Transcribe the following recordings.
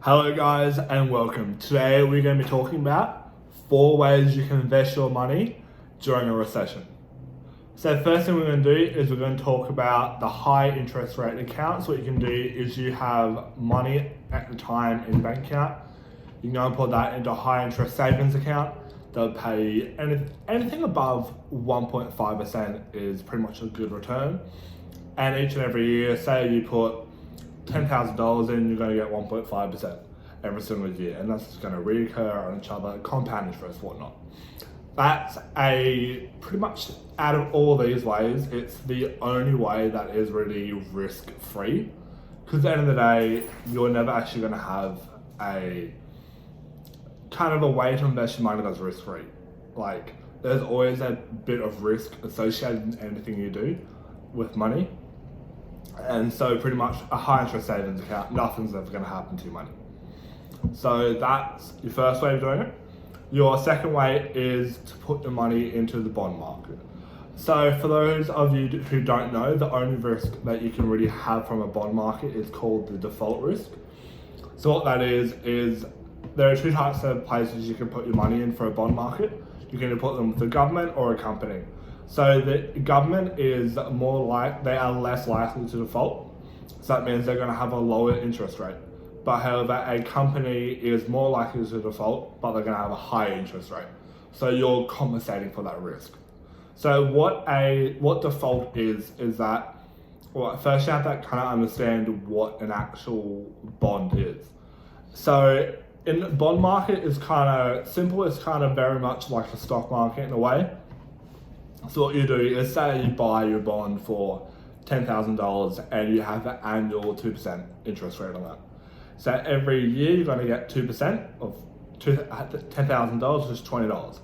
Hello guys and welcome. Today we're going to be talking about 4 ways you can invest your money during a recession. So first thing we're going to do is we're going to talk about the high interest rate accounts. What you can do is you have money at the time in bank account. You can go and put that into a high interest savings account. They'll pay anything above 1.5% is pretty much a good return. And each and every year, say you put $10,000 in, you're going to get 1.5% every single year, and that's just going to reoccur on each other, compound interest, whatnot. That's pretty much out of all these ways, it's the only way that is really risk-free, because at the end of the day, you're never actually going to have a kind of a way to invest your money that's risk-free. Like, there's always a bit of risk associated in anything you do with money. And so pretty much a high interest savings account, nothing's ever going to happen to your money. So that's your first way of doing it. Your second way is to put your money into the bond market. So for those of you who don't know, the only risk that you can really have from a bond market is called the default risk. So what that is there are 2 types of places you can put your money in for a bond market. You can either put them with the government or a company. So the government is they are less likely to default. So that means they're going to have a lower interest rate. But however, a company is more likely to default, but they're going to have a higher interest rate. So you're compensating for that risk. So what default is that, well, first you have to kind of understand what an actual bond is. So in the bond market is kind of simple. It's kind of very much like the stock market in a way. So what you do is say you buy your bond for $10,000 and you have an annual 2% interest rate on that. So every year you're going to get 2% of $10,000, which is $20.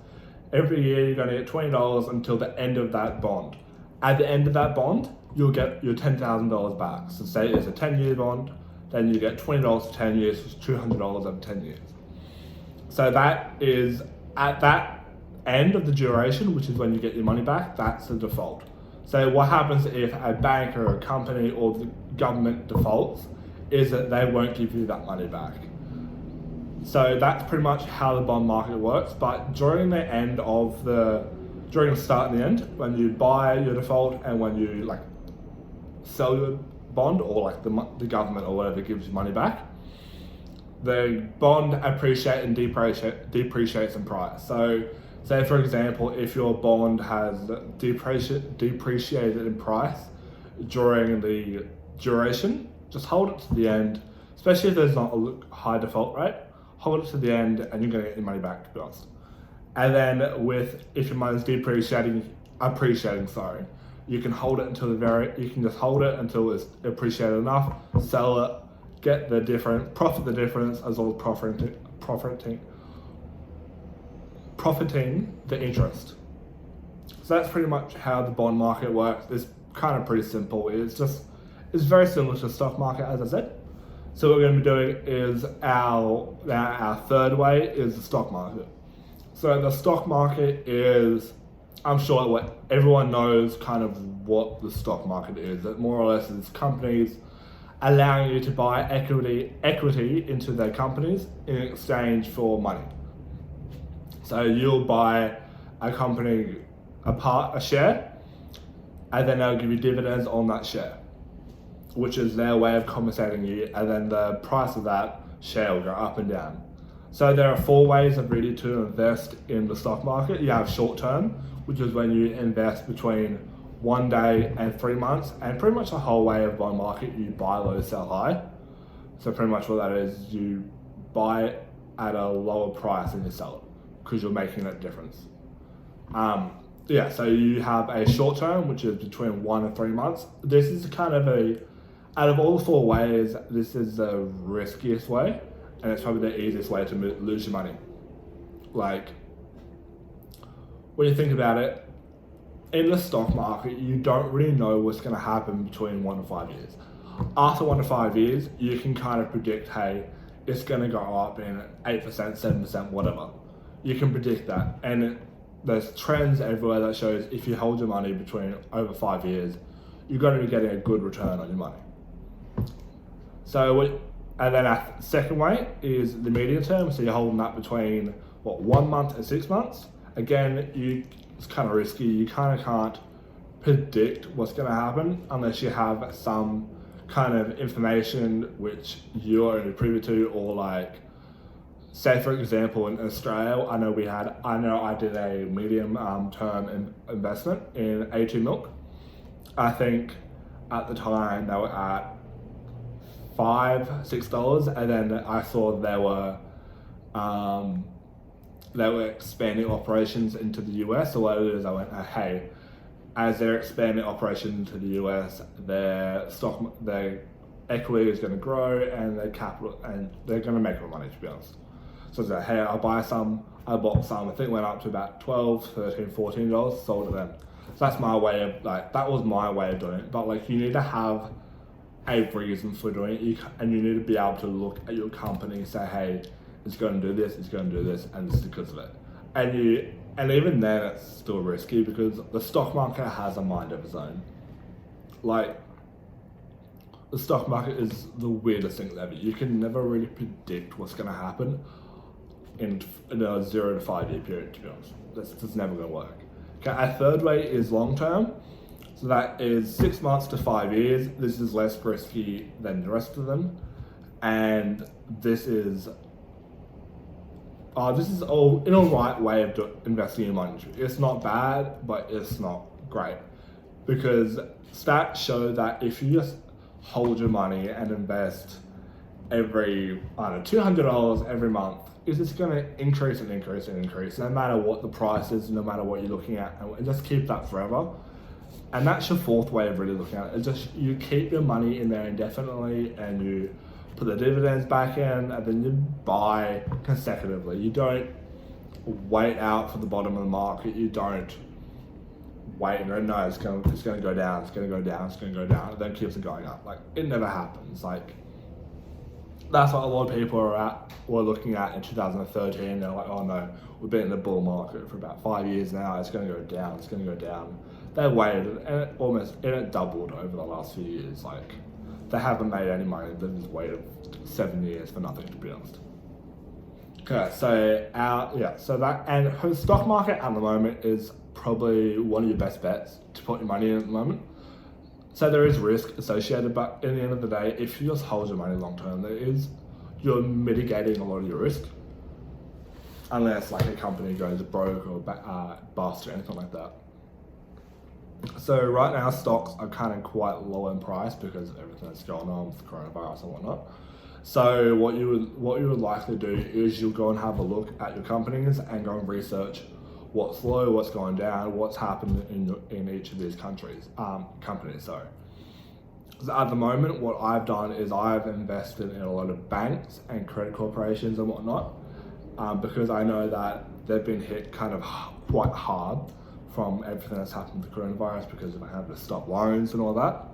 Every year you're going to get $20 until the end of that bond. At the end of that bond, you'll get your $10,000 back. So say it's a 10-year bond, then you get $20 for 10 years, which is $200 over 10 years. So that is at that end of the duration, which is when you get your money back, that's the default. So what happens if a bank or a company or the government defaults is that they won't give you that money back. So that's pretty much how the bond market works. But during the start and the end, when you buy your default and when you sell your bond, or the government or whatever gives you money back, the bond appreciates and depreciates in price. So say for example, if your bond has depreciated in price during the duration, just hold it to the end, especially if there's not a high default rate, hold it to the end and you're going to get your money back, to be honest. And then if your money's appreciating, you can hold it until you can just hold it until it's appreciated enough, sell it, get the difference, profit the difference, as well as profiting the interest. So that's pretty much how the bond market works. It's kind of pretty simple. It's very similar to the stock market, as I said. So what we're going to be doing is our third way is the stock market. So the stock market is, I'm sure what everyone knows kind of what the stock market is. That more or less is companies allowing you to buy equity into their companies in exchange for money. So you'll buy a company a share, and then they'll give you dividends on that share, which is their way of compensating you, and then the price of that share will go up and down. So there are 4 ways of really to invest in the stock market. You have short term, which is when you invest between 1 day and 3 months, and pretty much the whole way of bond market, you buy low, sell high. So pretty much what that is, you buy it at a lower price and you sell it, because you're making that difference. So you have a short term, which is between 1 and 3 months. This is kind of out of all 4 ways, this is the riskiest way, and it's probably the easiest way to lose your money. When you think about it, in the stock market, you don't really know what's going to happen between 1 and 5 years. After 1 to 5 years, you can kind of predict, hey, it's going to go up in 8%, 7%, whatever. You can predict that, and there's trends everywhere that shows if you hold your money between over 5 years, you're going to be getting a good return on your money. So And then our second way is the medium term. So you're holding that between 1 month and 6 months. Again, it's kind of risky. You kind of can't predict what's going to happen unless you have some kind of information which you're only privy to, or like, say for example in Australia, I know I did a medium term investment in A2 milk. I think at the time they were at $5-6, and then I saw they were expanding operations into the US. So what it is, I went, hey, as they're expanding operations into the US, their equity is going to grow, and their capital, and they're going to make more money, to be honest. So I said, hey, I bought some. I think it went up to about $12, $13, $14, sold it then. So that's my way of, that was my way of doing it. But you need to have a reason for doing it, and you need to be able to look at your company and say, hey, it's going to do this, it's going to do this, and this is because of it. And even then, it's still risky because the stock market has a mind of its own. The stock market is the weirdest thing ever. You can never really predict what's going to happen in a 0 to 5 year period, to be honest. That's just never going to work. Okay, our third way is long term. So that is 6 months to 5 years. This is less risky than the rest of them. And this is all in a right way of investing your money. It's not bad, but it's not great. Because stats show that if you just hold your money and invest every, $200 every month, is just going to increase and increase and increase, no matter what the price is, no matter what you're looking at, and just keep that forever. And that's your fourth way of really looking at it. It's just you keep your money in there indefinitely, and you put the dividends back in, and then you buy consecutively. You don't wait out for the bottom of the market. You don't wait and go, no, it's going to go down, it's going to go down, it's going to go down, and then it keeps it going up. It never happens. That's what a lot of people were looking at in 2013. They're like, oh no, we've been in the bull market for about 5 years now, it's going to go down, it's going to go down. They waited, and it doubled over the last few years. They haven't made any money, they've just waited 7 years for nothing, to be honest. Okay, so the stock market at the moment is probably one of your best bets to put your money in at the moment. So there is risk associated, but in the end of the day, if you just hold your money long term, you're mitigating a lot of your risk. Unless a company goes broke or bust or anything like that. So right now stocks are kind of quite low in price because of everything that's going on with coronavirus and whatnot. So what you would likely do is you'll go and have a look at your companies and go and research what's low, what's going down, what's happened in each of these companies. So at the moment, what I've done is I've invested in a lot of banks and credit corporations and whatnot, because I know that they've been hit kind of quite hard from everything that's happened with the coronavirus, because they're having to stop loans and all that.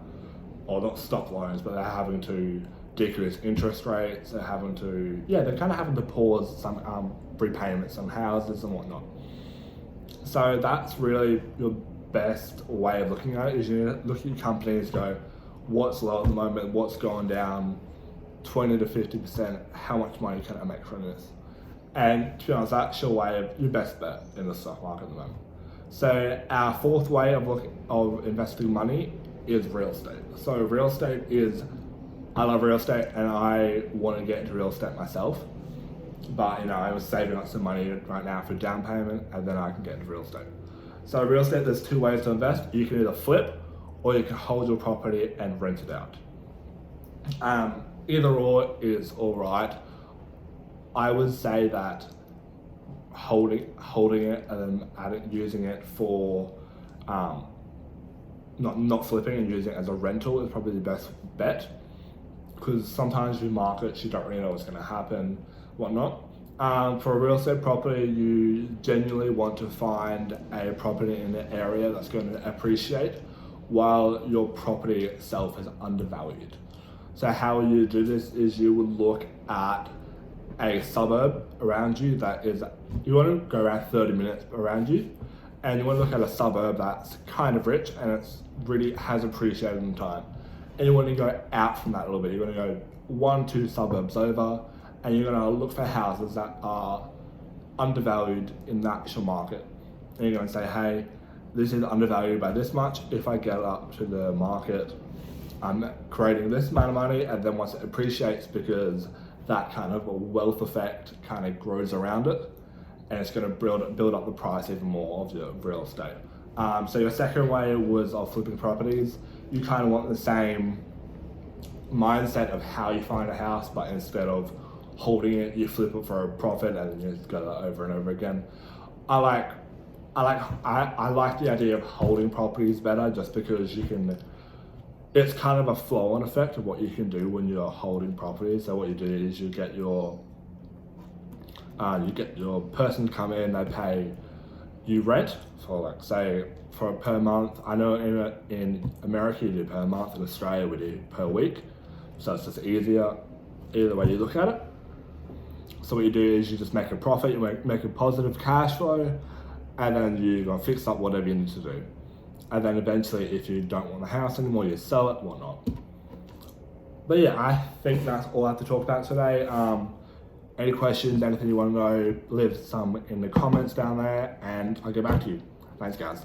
Or not stop loans, but they're having to decrease interest rates, they're kind of having to pause some repayments on houses and whatnot. So that's really your best way of looking at it, is you look at your companies, go, what's low at the moment, what's going down 20 to 50%, how much money can I make from this? And to be honest, that's your best bet in the stock market at the moment. So our fourth way of investing money is real estate. So real estate I love real estate, and I want to get into real estate myself. But I was saving up some money right now for down payment, and then I can get into real estate. So real estate, there's two ways to invest. You can either flip, or you can hold your property and rent it out. Either or is all right. I would say that holding it and then using it for not flipping and using it as a rental is probably the best bet, because sometimes with markets you don't really know what's going to happen, whatnot. For a real estate property, you genuinely want to find a property in an area that's going to appreciate while your property itself is undervalued. So how you do this is you would look at a suburb around you you want to go around 30 minutes around you, and you want to look at a suburb that's kind of rich and it's really has appreciated in time. And you want to go out from that a little bit. You want to go 1-2 suburbs over, and you're gonna look for houses that are undervalued in the actual market. And you're gonna say, hey, this is undervalued by this much. If I get up to the market, I'm creating this amount of money, and then once it appreciates, because that kind of a wealth effect kind of grows around it, and it's going to build up the price even more of your real estate. So your second way was of flipping properties. You kind of want the same mindset of how you find a house, but instead of holding it, you flip it for a profit, and you just go over and over again. I like the idea of holding properties better, just because you can. It's kind of a flow-on effect of what you can do when you're holding properties. So what you do is you get your person to come in, they pay you rent for, like, say, for per month. I know in America you do per month, in Australia we do per week. So it's just easier either way you look at it. So what you do is you just make a profit, you make a positive cash flow, and then you go fix up whatever you need to do. And then eventually, if you don't want the house anymore, you sell it, whatnot. But yeah, I think that's all I have to talk about today. Any questions, anything you want to know, leave some in the comments down there, and I'll get back to you. Thanks, guys.